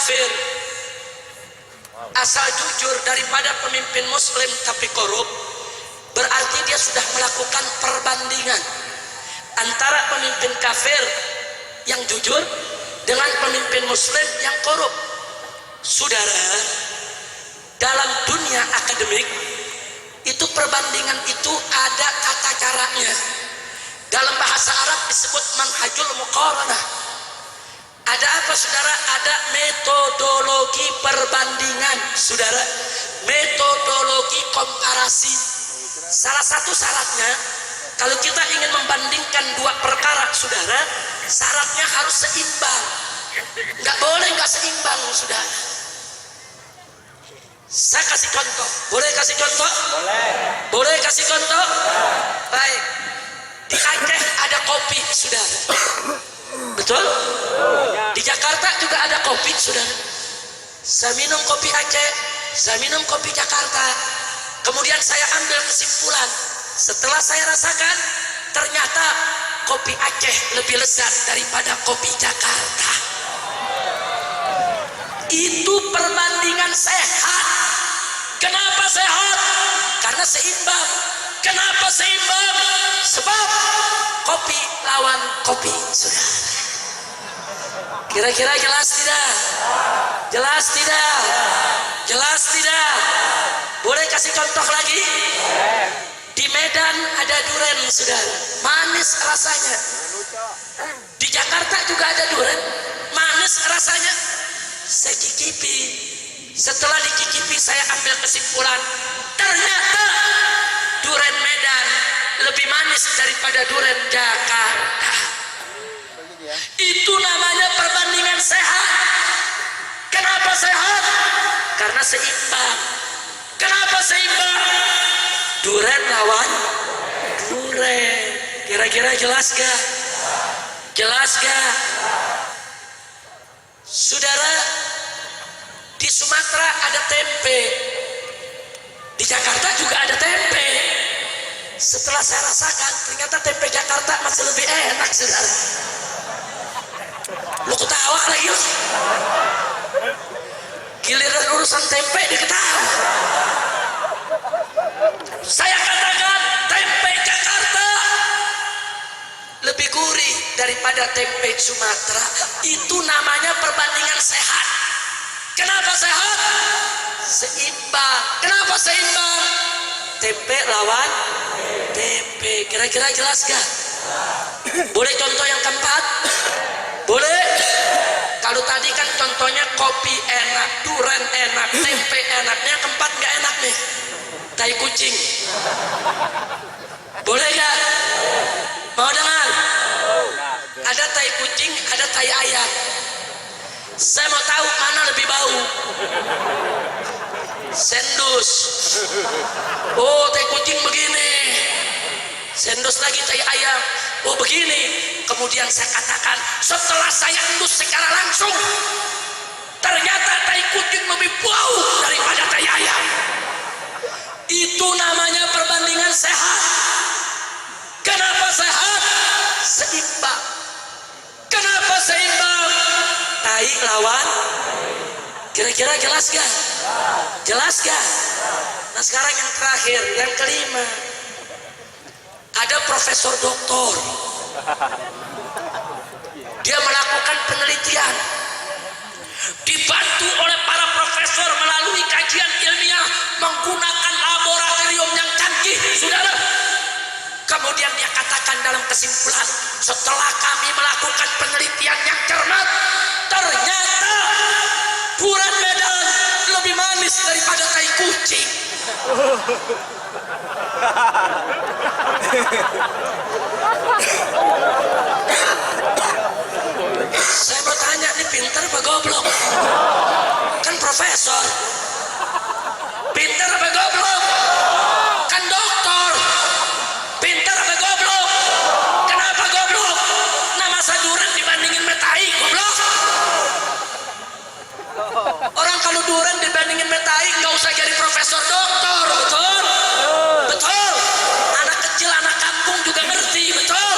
kafir asal jujur daripada pemimpin muslim tapi korup, berarti dia sudah melakukan perbandingan antara pemimpin kafir yang jujur dengan pemimpin muslim yang korup. Saudara, dalam dunia akademik itu perbandingan itu ada tata caranya. Dalam bahasa Arab disebut manhajul muqaranah. Ada apa saudara? Ada metodologi perbandingan saudara, metodologi komparasi. Salah satu syaratnya kalau kita ingin membandingkan dua perkara saudara, syaratnya harus seimbang. Nggak boleh nggak seimbang saudara. Saya kasih contoh, boleh kasih contoh? Boleh. Boleh kasih contoh? Baik. Di Aceh ada kopi saudara, betul? Di Jakarta juga ada kopi saudara. Saya minum kopi Aceh, saya minum kopi Jakarta. Kemudian saya ambil kesimpulan, setelah saya rasakan ternyata kopi Aceh lebih lezat daripada kopi Jakarta. Itu perbandingan sehat. Kenapa sehat? Karena seimbang. Kenapa seimbang? Sebab kopi lawan kopi saudara. Kira-kira jelas tidak? Jelas tidak? Jelas tidak? Boleh kasih contoh lagi? Di Medan ada durian saudara, manis rasanya. Di Jakarta juga ada durian, manis rasanya. Saya cicipi, setelah dicicipi saya ambil kesimpulan, ternyata durian Medan lebih manis daripada durian Jakarta. Itu namanya perbandingan sehat. Kenapa sehat? Karena seimbang. Kenapa seimbang? Durian lawan durian. Kira-kira jelas gak? Jelas gak? Saudara, di Sumatera ada tempe, di Jakarta juga ada tempe. Setelah saya rasakan ternyata tempe Jakarta masih lebih enak saudara. Lu ketawa lagi lu. Giliran urusan tempe diketawa. Saya katakan tempe Jakarta lebih gurih daripada tempe Sumatera. Itu namanya perbandingan sehat. Kenapa sehat? Seimbang. Kenapa seimbang? Tempe lawan tempe. Kira-kira jelas gak? Boleh contoh yang keempat? Boleh? Kalau tadi kan contohnya kopi enak, durian enak, tempe enak. Yang keempat gak enak nih, tai kucing. Boleh gak? Mau dengar? Ada tai kucing, ada tai ayam. Saya mau tahu mana lebih bau. Sendus. Oh, tai kucing begini. Sendus lagi tai ayam. Oh begini. Kemudian saya katakan, setelah saya endus secara langsung, ternyata tai kucing lebih bau daripada tai ayam. Itu namanya perbandingan sehat. Kenapa sehat? Seimbang. Kenapa seimbang? Tai lawan. Kira-kira jelas gak? Jelas gak? Nah sekarang yang terakhir, yang kelima. Ada profesor doktor. Dia melakukan penelitian, dibantu oleh para profesor melalui kajian ilmiah menggunakan laboratorium yang canggih saudara. Kemudian dia katakan dalam kesimpulan, setelah kami melakukan penelitian yang cermat, ternyata durian Medan lebih manis daripada tai kucing. Saya mau tanya, nih pintar apa goblok? Kan profesor. Pintar apa goblok? Kan doktor. Pintar apa goblok? Kenapa goblok? Nah masa durian dibandingin metai goblok? Orang kalau durian dibandingin metai nggak usah jadi profesor doktor, betul? Betul. Anak kecil, anak kampung juga ngerti, betul?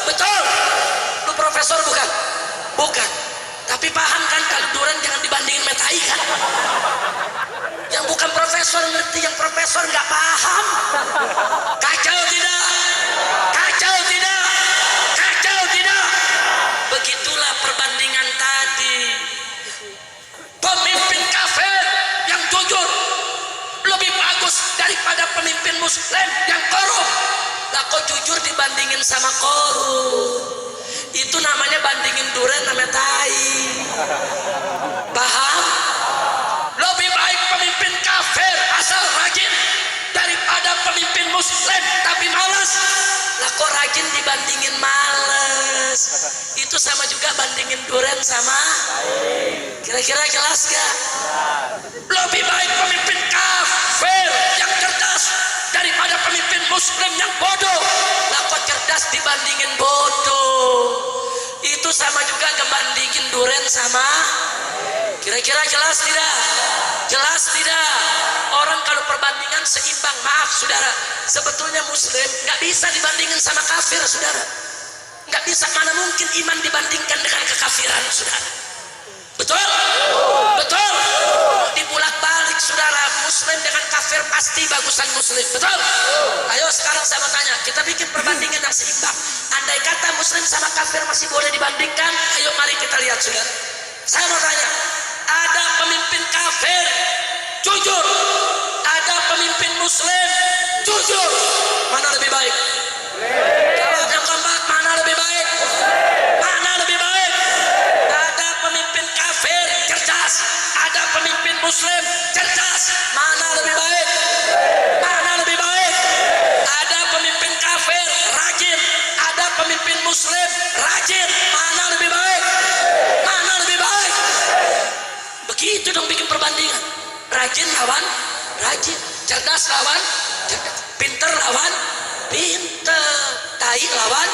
Betul. Kacau tidak? Kacau tidak? Kacau tidak? Begitulah perbandingan tadi. Pemimpin kafir yang jujur lebih bagus daripada pemimpin muslim yang korup. Lah kok jujur dibandingin sama korup? Itu namanya bandingin duren namanya tai. Paham? Lebih baik pemimpin kafir asal rajin daripada pemimpin muslim tapi malas. Lah kok rajin dibandingin malas? Itu sama juga bandingin duren sama. Kira-kira jelas gak? Lebih baik pemimpin kafir yang cerdas daripada pemimpin muslim yang bodoh. Lah kok cerdas dibandingin bodoh? Itu sama juga ngebandingin duren sama. Kira-kira jelas tidak? Jelas tidak? Orang kalau perbandingan seimbang, maaf saudara, sebetulnya muslim nggak bisa dibandingin sama kafir saudara. Nggak bisa, mana mungkin iman dibandingkan dengan kekafiran saudara. Betul? Betul? Dibulak balik saudara, muslim dengan kafir pasti bagusan muslim. Betul? Ayo sekarang saya mau tanya, kita bikin perbandingan yang seimbang. Andai kata muslim sama kafir masih boleh dibandingkan, ayo mari kita lihat saudara. Saya mau tanya, ada pemimpin kafir jujur, ada pemimpin muslim jujur, mana lebih baik? Jawab yang keempat, mana lebih baik? Mana lebih baik? Ada pemimpin kafir cerdas, ada pemimpin muslim cerdas, mana lebih baik? Mana lebih baik? Ada pemimpin kafir rajin, ada pemimpin muslim rajin, mana lebih baik? Mana lebih baik? Begitu dong bikin perbandingan. Rajin lawan rajin, cerdas lawan cerdas, pinter lawan pinter, tai lawan.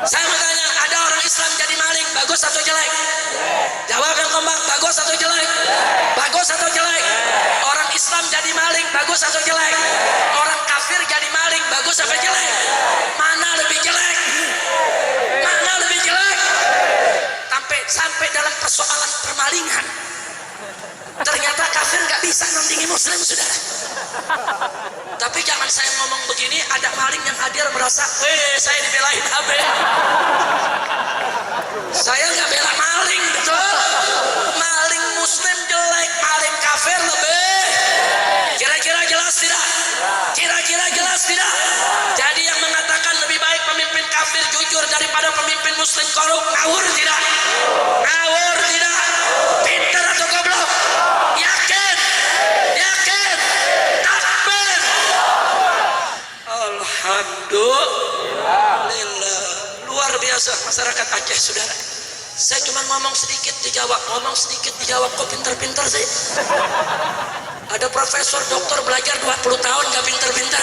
Saya mau tanya, ada orang Islam jadi maling, bagus atau jelek? Jawab yang kompak, bagus atau jelek? Bagus atau jelek? Orang Islam jadi maling, bagus atau jelek? Orang kafir jadi maling, bagus atau jelek? Mana lebih jelek? Mana lebih jelek? Sampai dalam persoalan permalingan, ternyata kafir nggak bisa nandingi muslim saudara. Tapi jangan saya ngomong begini, ada maling yang hadir merasa, saya dibelain HB. Saya nggak bela maling, betul? Maling muslim jelek, maling kafir lebih. Kira-kira jelas tidak? Kira-kira jelas tidak? Jadi yang mengatakan lebih baik pemimpin kafir jujur daripada pemimpin muslim korup, ngawur tidak? Ngawur tidak? Pinter atau goblok? Yakin? Yakin? Takbir? Alhamdulillah. Luar biasa masyarakat Aceh saudara. Saya cuma ngomong sedikit dijawab, ngomong sedikit dijawab, kok pinter-pinter sih? Ada profesor doktor belajar 20 tahun gak pinter-pinter.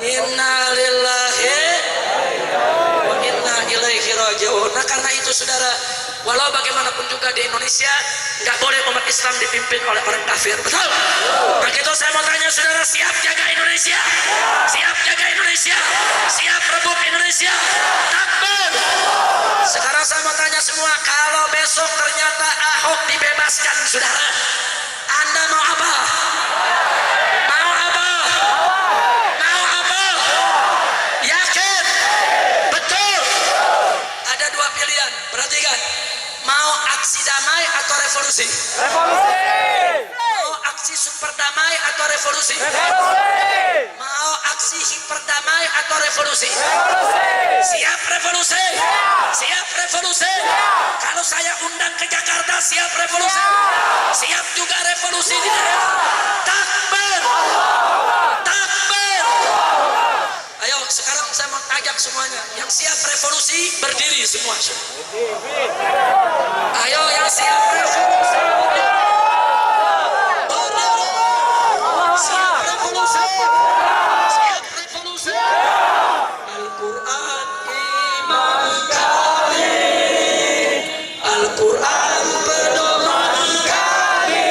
Innalillahi wa inna ilaihi raji'un. Nah karena itu saudara, walau bagaimanapun juga di Indonesia nggak boleh umat Islam dipimpin oleh orang kafir, betul? Maka itu saya mau tanya saudara, siap jaga Indonesia? Siap jaga Indonesia? Siap rebut Indonesia? Takbir! Sekarang saya mau tanya semua, kalau besok ternyata Ahok dibebaskan saudara, Anda mau apa? Mau apa? Mau apa? Yakin? Betul? Ada dua pilihan, perhatikan. Mau aksi damai atau revolusi? Revolusi. Mau aksi super damai atau revolusi? Revolusi. Mau aksi hiper damai atau revolusi? Revolusi. Siap revolusi? Siap revolusi? Kalau saya undang ke Jakarta, siap revolusi? Siap juga revolusi di daerah? Takbir! Takbir! Ayo sekarang saya mau ajak semuanya, yang siap revolusi berdiri semua. Ayo yang siap revolusi berdiri. Siap revolusi. Siap revolusi. Al-Quran iman kami, Al-Quran pedoman kami,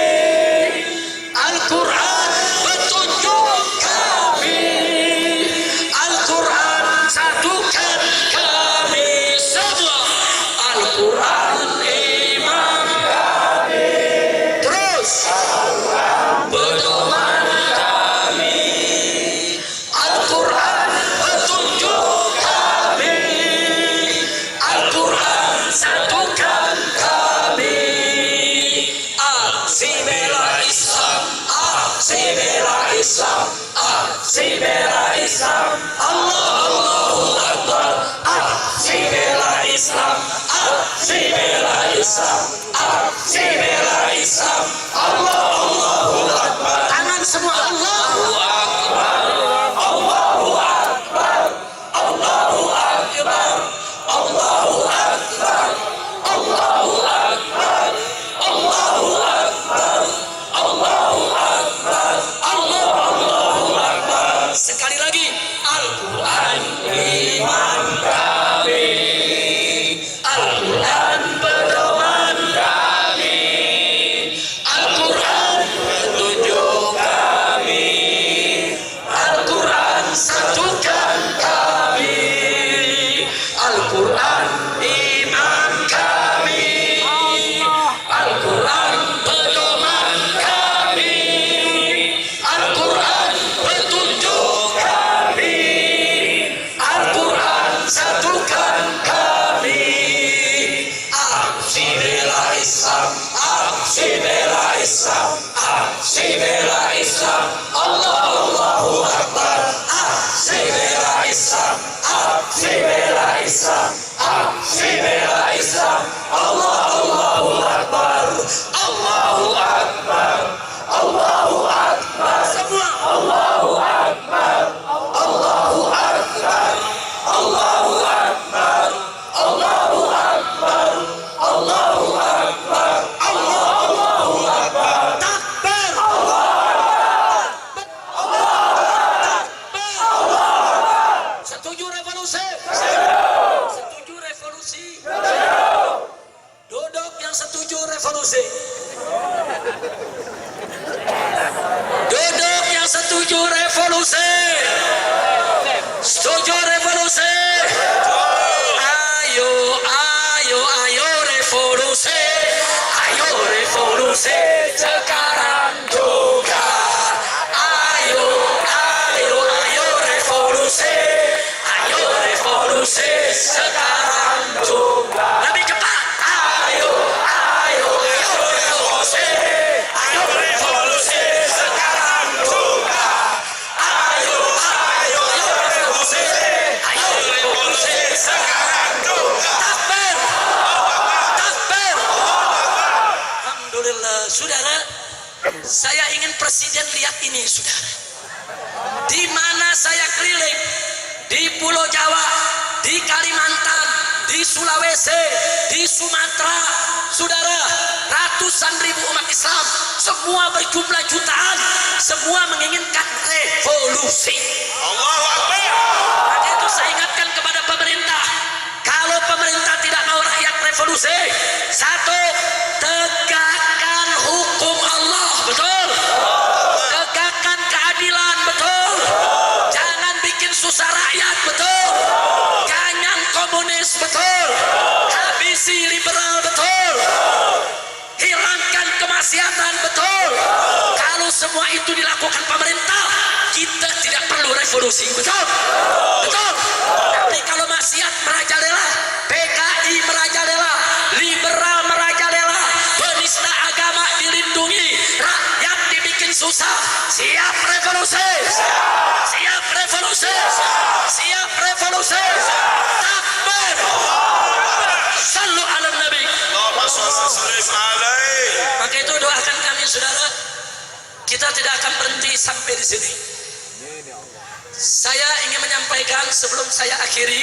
Al-Quran petunjuk kami, Al-Quran satukan kami semua. Al-Quran iman kami. saudara, saya ingin presiden lihat ini, saudara. Di mana saya keliling, di Pulau Jawa, di Kalimantan, di Sulawesi, di Sumatera, saudara, ratusan ribu umat Islam, semua berjumlah jutaan, semua menginginkan revolusi. Allahu Akbar. Maka itu saya ingatkan kepada pemerintah, kalau pemerintah tidak mau rakyat revolusi, satu, tegakkan hukum Allah, betul? Tegakkan keadilan, betul? Jangan bikin susah rakyat, betul? Jangan komunis, betul? Habisi liberal, betul? Hilangkan kemaksiatan, betul? Kalau semua itu dilakukan pemerintah, kita tidak perlu revolusi, betul? Betul? Tapi kalau maksiat merajalela, PKI merajalela, liberal merajalela, penista agama dilindungi, rakyat dibikin susah, siap revolusi, siap revolusi, siap revolusi. Takbir. Sallu ala Nabi. Allahumma shalli alaihi. Maka itu doakan kami, saudara, kita tidak akan berhenti sampai di sini. Saya ingin menyampaikan sebelum saya akhiri,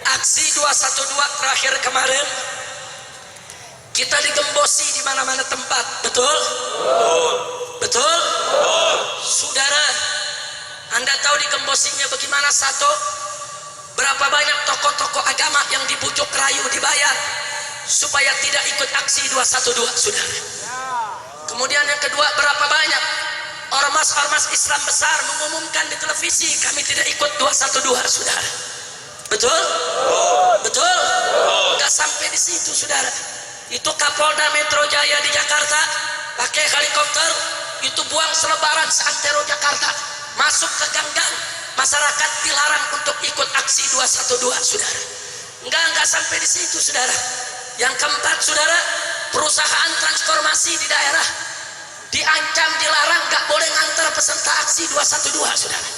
aksi 212 terakhir kemarin kita digembosi di mana-mana tempat, betul? Betul? Saudara, Anda tahu digembosinya bagaimana? Satu, berapa banyak tokoh-tokoh agama yang dibujuk rayu dibayar supaya tidak ikut aksi 212, saudara. Kemudian yang kedua, berapa banyak ormas-ormas Islam besar mengumumkan di televisi, kami tidak ikut 212, saudara. Betul? Betul? Enggak sampai di situ, saudara. Itu Kapolda Metro Jaya di Jakarta pakai helikopter, itu buang selebaran seantero Jakarta, masuk ke gang-gang, masyarakat dilarang untuk ikut aksi 212, saudara. Enggak sampai di situ, saudara. Yang keempat, saudara, perusahaan transformasi di daerah diancam, dilarang, nggak boleh ngantar peserta aksi 212, saudara.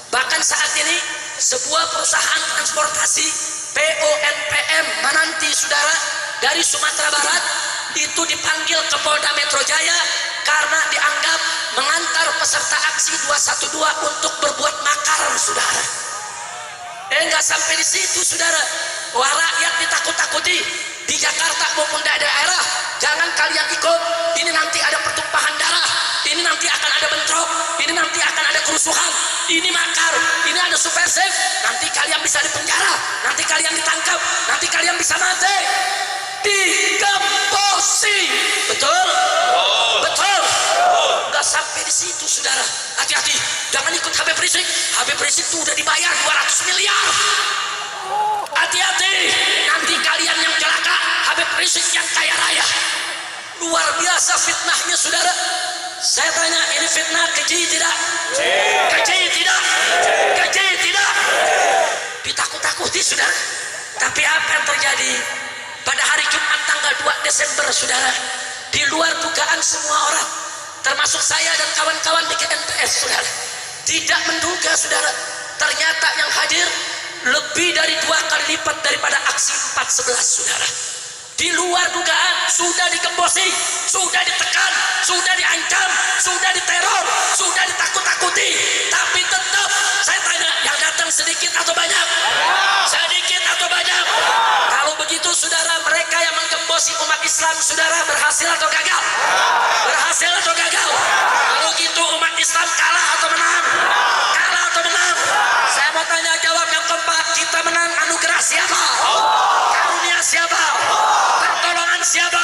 Bahkan saat ini sebuah perusahaan transportasi PONPM Menanti, saudara, dari Sumatera Barat itu dipanggil ke Polda Metro Jaya karena dianggap mengantar peserta aksi 212 untuk berbuat makar, saudara. Nggak sampai di situ, saudara. Wah, rakyat ditakut-takuti di Jakarta maupun daerah, jangan kalian ikut, ini nanti ada pertumpahan darah, ini nanti akan ada bentrok, ini nanti akan ada kerusuhan, ini makar, ini ada subversif, nanti kalian bisa dipenjara, nanti kalian ditangkap, nanti kalian bisa mati. Digembosi, betul? Betul? Nggak sampai di situ, saudara. Hati-hati, jangan ikut Habib Rizik. Habib Rizik itu udah dibayar 200 miliar. Hati-hati, nanti kalian yang celaka, Habib Rizik yang kaya raya. Luar biasa fitnahnya, saudara. Saya tanya, ini fitnah keji tidak? Keji tidak? Keji tidak? Ditakut-takuti, saudara. Tapi apa yang terjadi pada hari Jumat tanggal 2 Desember, saudara? Di luar dugaan semua orang, termasuk saya dan kawan-kawan di KNPS, saudara. Tidak menduga, saudara, ternyata yang hadir lebih dari 2 kali lipat daripada aksi 4/11, saudara. Di luar dugaan, sudah digembosi, sudah ditekan, sudah diancam, sudah diteror, sudah ditakut-takuti. Tapi tetap saya tanya, yang datang sedikit atau banyak? Sedikit atau banyak? Kalau begitu, saudara, mereka yang menggembosi umat Islam, saudara, berhasil atau gagal? Berhasil atau gagal? Kalau gitu umat Islam kalah atau menang? Kalah atau menang? Saya mau tanya, jawab yang keempat, kita menang anugerah siapa? Karunia siapa? Pertolongan siapa?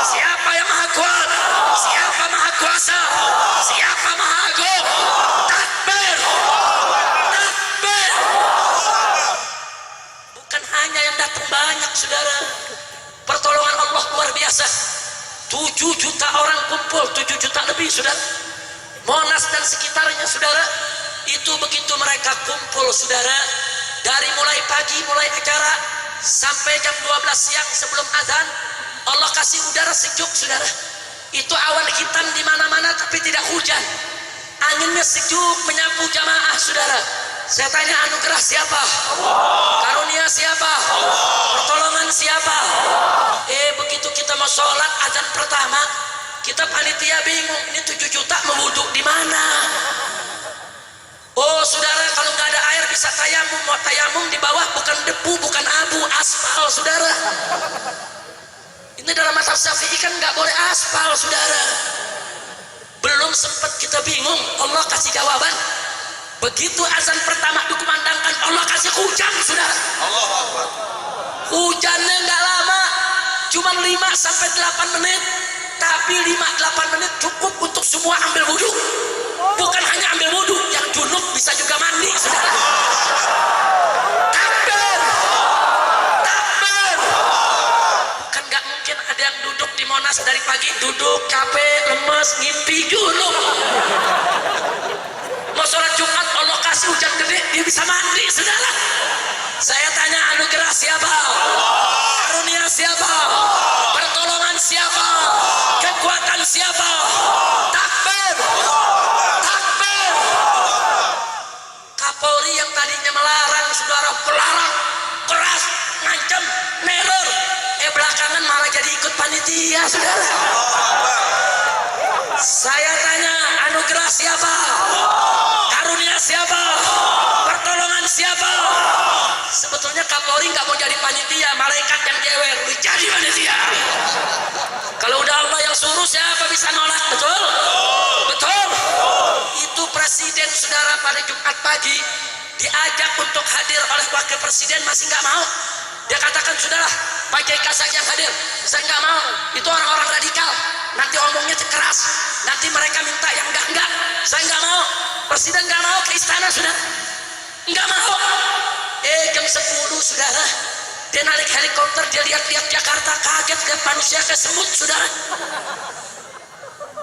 Siapa yang maha kuat? Siapa maha kuasa? Siapa maha agung? Takbir! Takbir! Bukan hanya yang datang banyak, saudara. Pertolongan Allah luar biasa. 7 juta orang kumpul, 7 juta lebih, saudara. Monas dan sekitarnya, saudara. Itu begitu mereka kumpul, saudara, dari mulai pagi, mulai acara sampai jam 12 siang sebelum azan, Allah kasih udara sejuk, saudara. Itu awan hitam di mana-mana tapi tidak hujan. Anginnya sejuk menyapu jamaah, saudara. Saya tanya, anugerah siapa? Karunia siapa? Pertolongan siapa? Begitu kita mau sholat azan pertama, Kita panitia bingung, ini 7 juta mau wudhu di mana? Oh saudara, kalau nggak ada air bisa tayamum. Mau tayamum di bawah bukan debu, bukan abu, aspal saudara. Ini dalam mazhab Syafi'i kan nggak boleh aspal saudara. Belum sempat kita bingung, Allah kasih jawaban. Begitu azan pertama dikumandangkan, Allah kasih hujan saudara. Allahu Akbar. Hujannya nggak lama, cuma 5-8 menit. Tapi 5-8 menit cukup untuk semua ambil wudhu. Bukan hanya ambil wudhu, yang junub bisa juga mandi saudara. Takbir, takbir. Kan nggak mungkin ada yang duduk di Monas dari pagi, duduk capek, lemes, ngimpi, junub. Mau sholat Jumat, Allah kasih hujan gede, dia bisa mandi saudara. Saya tanya, anugerah siapa? Karunia siapa? Pertolongan siapa? Kekuatan siapa? Takbir, takbir. Kapolri yang tadinya melarang saudara, pelarang keras, ngancam, neror, belakangan malah jadi ikut panitia saudara. Saya tanya, anugerah siapa? Karunia siapa? Pertolongan siapa? Sebetulnya Kapolri nggak mau jadi panitia, malaikat yang jewer jadi panitia. Kalau udah Allah yang suruh, siapa bisa nolak? Betul? Betul? Itu presiden saudara pada Jumat pagi diajak untuk hadir oleh wakil presiden, masih nggak mau. Dia katakan, sudahlah Pak JK saja yang hadir, saya nggak mau. Itu orang-orang radikal, nanti omongnya keras, nanti mereka minta yang enggak. Saya nggak mau. Presiden nggak mau ke istana sudah, nggak mau. Jam 10 saudara, dia naik helikopter, dia lihat-lihat Jakarta, kaget lihat manusia kayak semut saudara.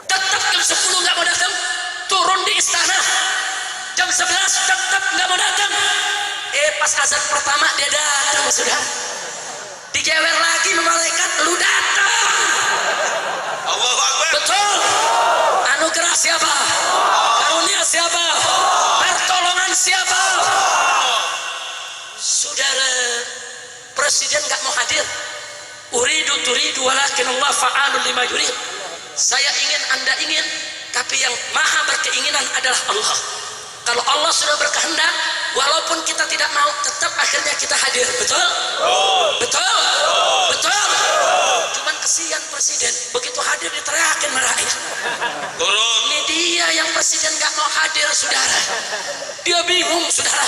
Tetap jam 10 nggak mau datang, turun di istana. Jam 11 tetap nggak mau datang. Pas azan pertama dia datang saudara. Dijewer lagi malaikat, lu datang. Allahu Akbar. Betul. Anugerah siapa? Karunia siapa? Pertolongan siapa? Saudara, presiden nggak mau hadir. Uridu turidu walakin Allah fa'alul lima yurid. Saya ingin, Anda ingin, tapi yang maha berkeinginan adalah Allah. Kalau Allah sudah berkehendak, walaupun kita tidak mau, tetap akhirnya kita hadir. Betul? Betul? Betul? Cuman kesian presiden, begitu hadir diteriakin meraih. Turun. Ini dia yang presiden nggak mau hadir saudara. Dia bingung saudara,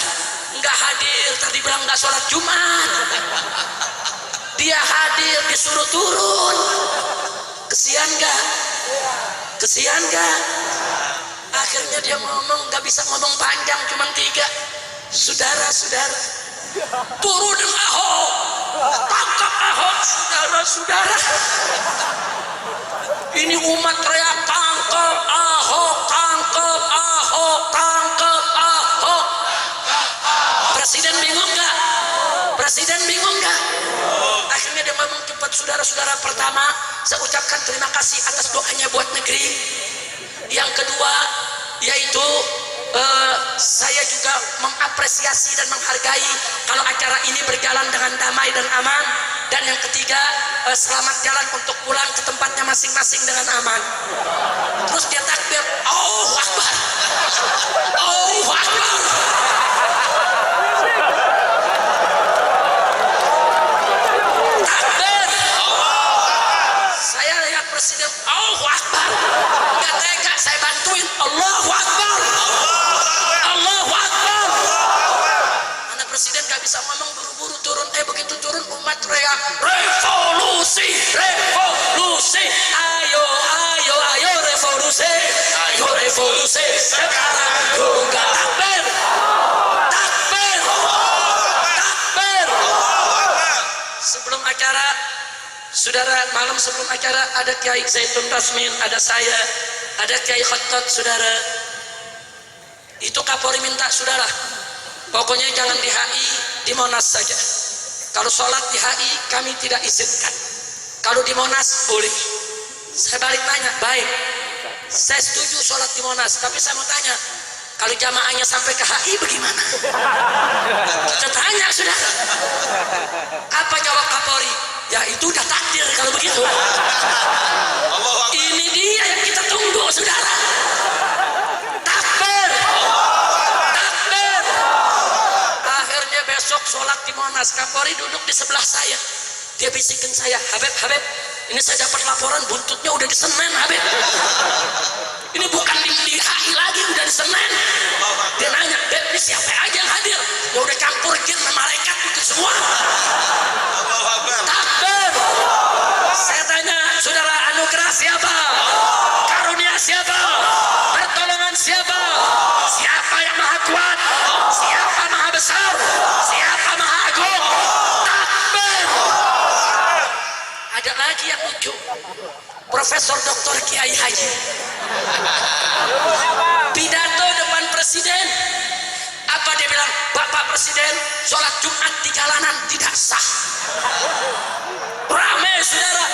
nggak hadir, tadi bilang nggak sholat Jumat. Dia hadir disuruh turun. Kesian nggak? Kesian nggak? Akhirnya dia ngomong, nggak bisa ngomong panjang, cuma 3. Saudara-saudara, turun Ahok, tangkap Ahok, saudara-saudara. Ini umat teriak, tangkap Ahok, tangkap Ahok, tangkap Ahok. Presiden bingung nggak? Presiden bingung nggak? Akhirnya dia ngomong cepat, saudara-saudara. Pertama, saya ucapkan terima kasih atas doanya buat negeri. Yang kedua, yaitu saya juga mengapresiasi dan menghargai kalau acara ini berjalan dengan damai dan aman. Dan yang ketiga, selamat jalan untuk pulang ke tempatnya masing-masing dengan aman. Terus dia takbir, Allahu Akbar, Allahu Akbar. Takbir. Saya lihat presiden, Allahu Akbar. Nggak tega, saya bantuin, Allahu Akbar. Allahu Akbar. Anak presiden nggak bisa ngomong, buru-buru turun. Begitu turun umat teriak, revolusi, revolusi, ayo, ayo, ayo revolusi, ayo revolusi, sekarang juga takbir, takbir, takbir. Sebelum acara, saudara, malam sebelum acara ada Kiai Zaitun Rasmin, ada saya, ada Kiai Khattat, saudara. Itu Kapolri minta, saudara, pokoknya jangan di HI, di Monas saja. Kalau sholat di HI kami tidak izinkan, kalau di Monas boleh. Saya balik tanya, baik, saya setuju sholat di Monas, tapi saya mau tanya, Kalau jamaahnya sampai ke HI bagaimana? Kita tanya saudara. Apa jawab Kapolri? Ya itu udah takdir kalau begitu. Allahu Akbar. Ini dia yang kita tunggu saudara. Takbir. Takbir. Akhirnya besok sholat di Monas, Kapolri duduk di sebelah saya. Dia bisikin saya, Habib, ini saya dapat laporan buntutnya udah di Senen, Habib. Ini bukan di HI lagi, udah di Senen. Dia nanya, Beb, ini siapa aja yang hadir? Ya udah campur jin sama malaikat itu semua. Allahu Akbar. Takbir. Saya tanya, saudara, anugerah siapa? Karunia siapa? Pertolongan siapa? Siapa yang maha kuat? Siapa maha besar? Siapa maha agung? Takbir. Ada lagi yang lucu. Profesor Dr. Kiai Haji pidato depan presiden. Apa dia bilang? Bapak Presiden, sholat Jumat di jalanan tidak sah. Rame saudara.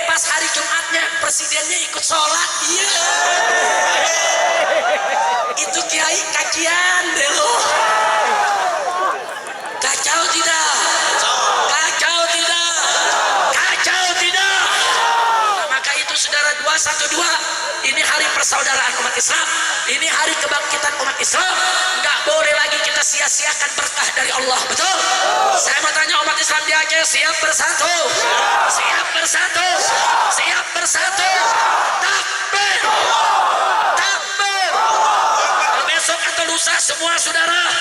Pas hari Jumatnya presidennya ikut sholat. Iya. Itu Kiai kajian deh lo. Kacau tidak? Kacau tidak? Kacau tidak? Nah, maka itu saudara 212, ini hari persaudaraan umat Islam, ini hari kebangkitan umat Islam. Nggak boleh lagi kita sia-siakan berkah dari Allah, betul? Saya mau tanya umat Islam di Aceh, siap bersatu? Siap bersatu? Siap bersatu? Takbir! Takbir! Kalau besok atau lusa semua saudara,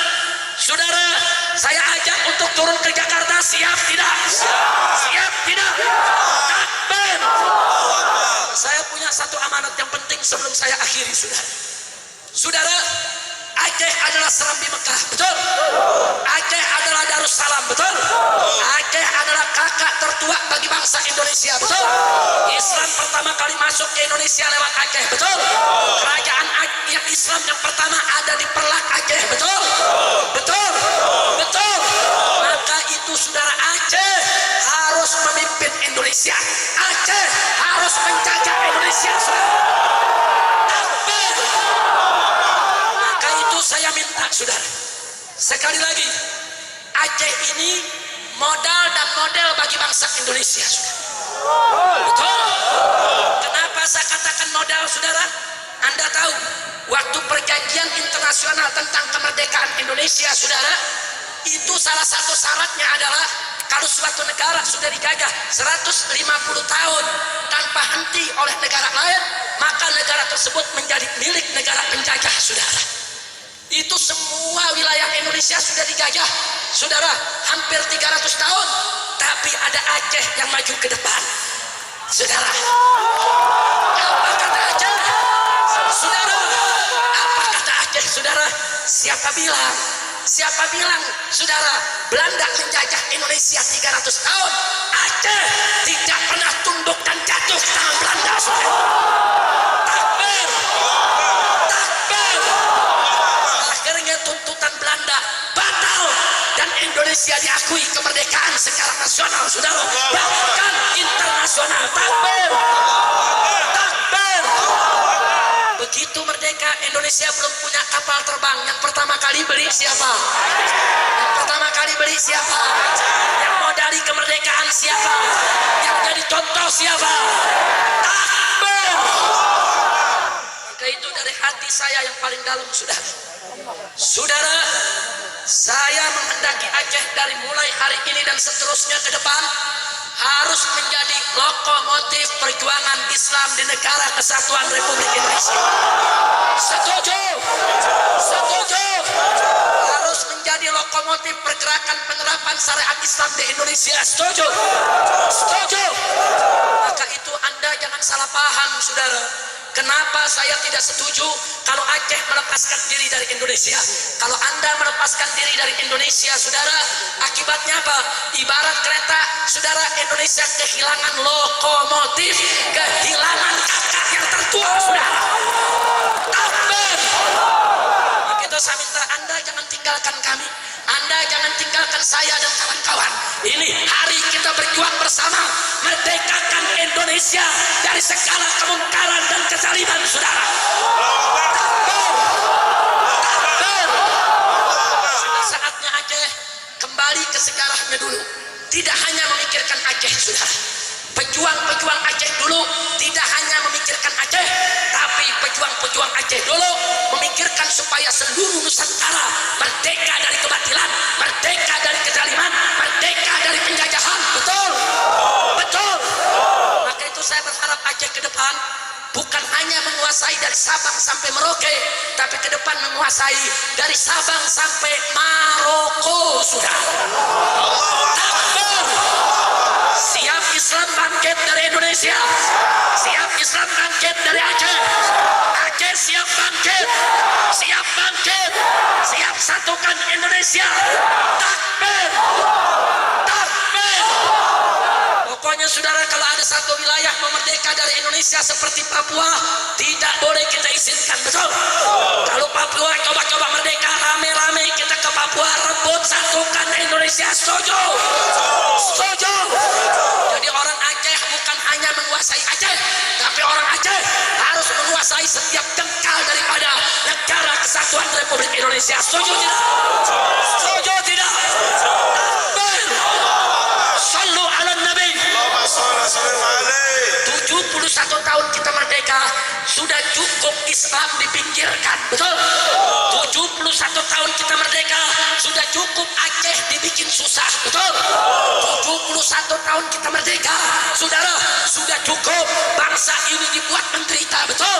saya ajak untuk turun ke Jakarta, siap tidak? Siap tidak? Takbir! Saya punya satu amanat yang penting sebelum saya akhiri, saudara. Aceh adalah Serambi Mekah, betul? Aceh adalah Darussalam, betul? Aceh adalah kakak tertua bagi bangsa Indonesia, betul? Islam pertama kali masuk ke Indonesia lewat Aceh, betul? Kerajaan yang Islam yang pertama ada di Perlak Aceh, betul? Betul? Betul? Maka itu saudara, Aceh harus memimpin Indonesia. Aceh harus menjajah Indonesia, saudara. Maka itu saya minta saudara, sekali lagi, Aceh ini modal dan model bagi bangsa Indonesia, saudara. Betul? Kenapa saya katakan modal, saudara? Anda tahu, waktu perjanjian internasional tentang kemerdekaan Indonesia, saudara, itu salah satu syaratnya adalah kalau suatu negara sudah dijajah 150 tahun tanpa henti oleh negara lain, maka negara tersebut menjadi milik negara penjajah, saudara. Itu semua wilayah Indonesia sudah dijajah, saudara, hampir 300 tahun, tapi ada Aceh yang maju ke depan, saudara. Apa kata Aceh? Saudara, apa kata Aceh, saudara? Siapa bilang, saudara, Belanda menjajah Indonesia 300 tahun, Aceh tidak pernah tunduk dan jatuh ke tangan Belanda, saudara. Takbir! Takbir! Akhirnya tuntutan Belanda batal dan Indonesia diakui kemerdekaan secara nasional, saudara, bahkan internasional. Takbir! Takbir! Begitu merdeka, Indonesia belum punya kapal terbang. Yang pertama kali beli siapa? Yang pertama kali beli siapa? Yang modali kemerdekaan siapa? Yang jadi contoh siapa? Takbir! Maka itu dari hati saya yang paling dalam, saudara. Saudara, saya menghendaki Aceh dari mulai hari ini dan seterusnya ke depan harus menjadi lokomotif perjuangan Islam di negara kesatuan Republik Indonesia. Setuju? Setuju? Harus menjadi lokomotif pergerakan penerapan syariat Islam di Indonesia. Setuju? Setuju? Maka itu Anda jangan salah paham, saudara. Kenapa saya tidak setuju kalau Aceh melepaskan diri dari Indonesia? Kalau Anda melepaskan diri dari Indonesia, saudara, akibatnya apa? Ibarat kereta, saudara, Indonesia kehilangan lokomotif, kehilangan kakak yang tertua, saudara. Takbir! Begitu saya minta Anda jangan tinggalkan kami. Anda jangan tinggalkan saya dan kawan-kawan. Ini hari kita berjuang bersama merdekakan Indonesia dari segala kemungkaran dan kezaliman, saudara. Takbir! kembali ke sejarahnya dulu. Tidak hanya memikirkan Aceh, saudara. Pejuang-pejuang Aceh dulu tidak hanya memikirkan Aceh, tapi pejuang-pejuang Aceh dulu memikirkan supaya seluruh Nusantara merdeka dari kebatilan, merdeka dari kezaliman, merdeka dari penjajahan. Betul? Betul. Maka itu saya berharap Aceh ke depan bukan hanya menguasai dari Sabang sampai Merauke, tapi ke depan menguasai dari Sabang sampai Maroko, sudah. Takbir. Siap Islam bangkit dari Indonesia, siap Islam bangkit dari Aceh. Aceh siap bangkit, siap bangkit, siap satukan Indonesia. Takbir. Takbir. Pokoknya saudara, kalau ada satu wilayah memerdeka dari Indonesia seperti Papua, tidak boleh kita izinkan. Betul? Kalau Papua coba-coba merdeka, rame-rame kita ke Papua, rebut satukan Indonesia. Setuju? Setuju? Jadi orang Aceh bukan hanya menguasai Aceh, tapi orang Aceh harus menguasai setiap jengkal daripada negara kesatuan Republik Indonesia. Setuju tidak? Setuju tidak? Takbir. Sallu ala Nabi. 71 tahun kita merdeka, sudah cukup Islam dipinggirkan. Betul? 71 tahun kita merdeka, sudah cukup Aceh dibikin susah. Betul? 71 tahun kita merdeka, saudara, sudah cukup bangsa ini dibuat menderita. Betul?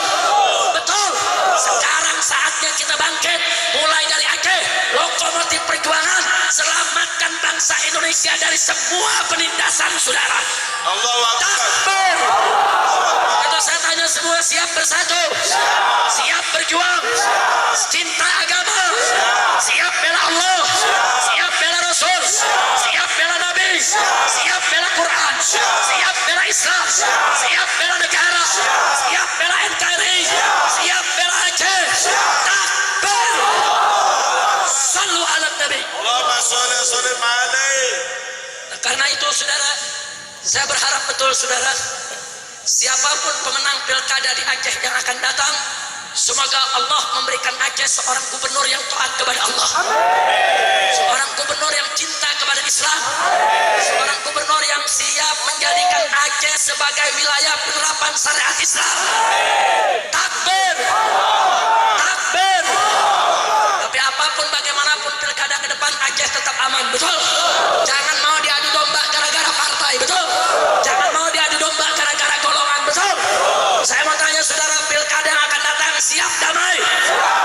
Betul? Sekarang saatnya kita bangkit, mulai dari Aceh, lokomotif perjuangan, selamatkan bangsa Indonesia dari semua penindasan, saudara. Allahu Akbar. Takbir. Itu saya tanya semua, siap bersatu, siap berjuang, cinta agama, siap bela Allah, siap bela Rasul, siap bela Nabi, siap bela Quran, siap bela Islam, siap bela negara, siap bela NKRI, siap bela Aceh. Takbir. Sallu ala Nabi. Allahumma sholli wa sallim alaihi. Karena itu saudara, saya berharap betul saudara, siapapun pemenang pilkada di Aceh yang akan datang, semoga Allah memberikan Aceh seorang gubernur yang taat kepada Allah, seorang gubernur yang cinta kepada Islam, seorang gubernur yang siap menjadikan Aceh sebagai wilayah penerapan syariat Islam. Takbir. Takbir. Tapi apapun bagaimanapun pilkada ke depan, Aceh tetap aman. Betul? Jangan mau diadu domba gara-gara partai. Betul? Jangan mau diadu domba gara-gara golongan. Betul? Saya mau tanya saudara, pilkada yang akan datang siap damai,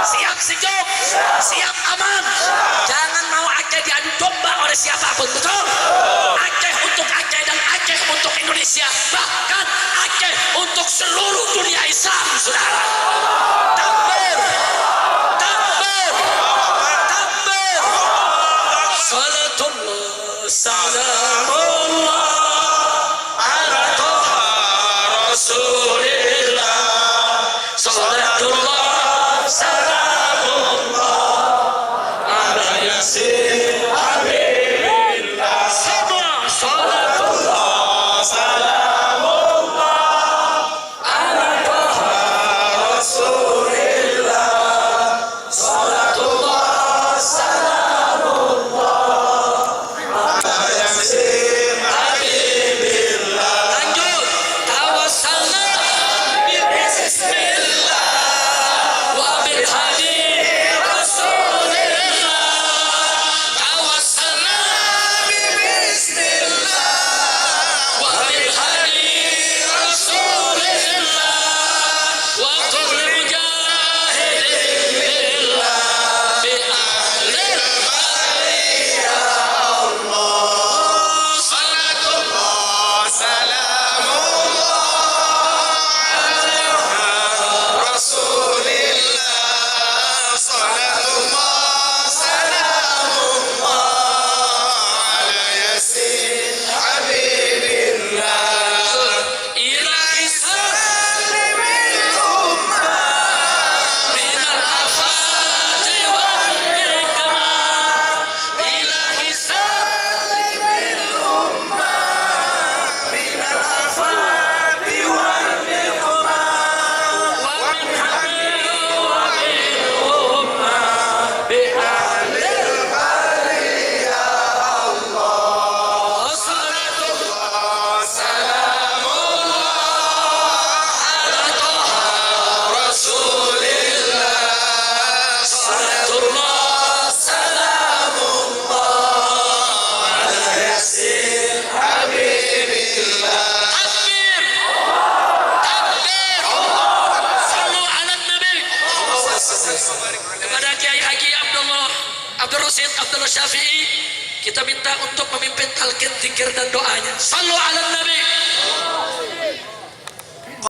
siap sejuk, siap aman. Jangan mau Aceh diadu domba oleh siapapun. Betul? Aceh untuk Aceh dan Aceh untuk Indonesia, bahkan Aceh untuk seluruh dunia Islam, saudara. Takbir. Takbir. Takbir. Salatullah, salamullah ala Toha Rasulillah. Salatullah, salamullah ala Yasin Habibillah. Semua salatullah, salamullah ala Toha Rasulillah. Salatullah, salamullah ala Yasin Habibillah. Lanjut. Tawassalna bismillah wa bil hadi Rasulillah. Abdul Rasid Abdullah Syafi'i kita minta untuk memimpin talqin zikir dan doanya. Sallu ala Nabi.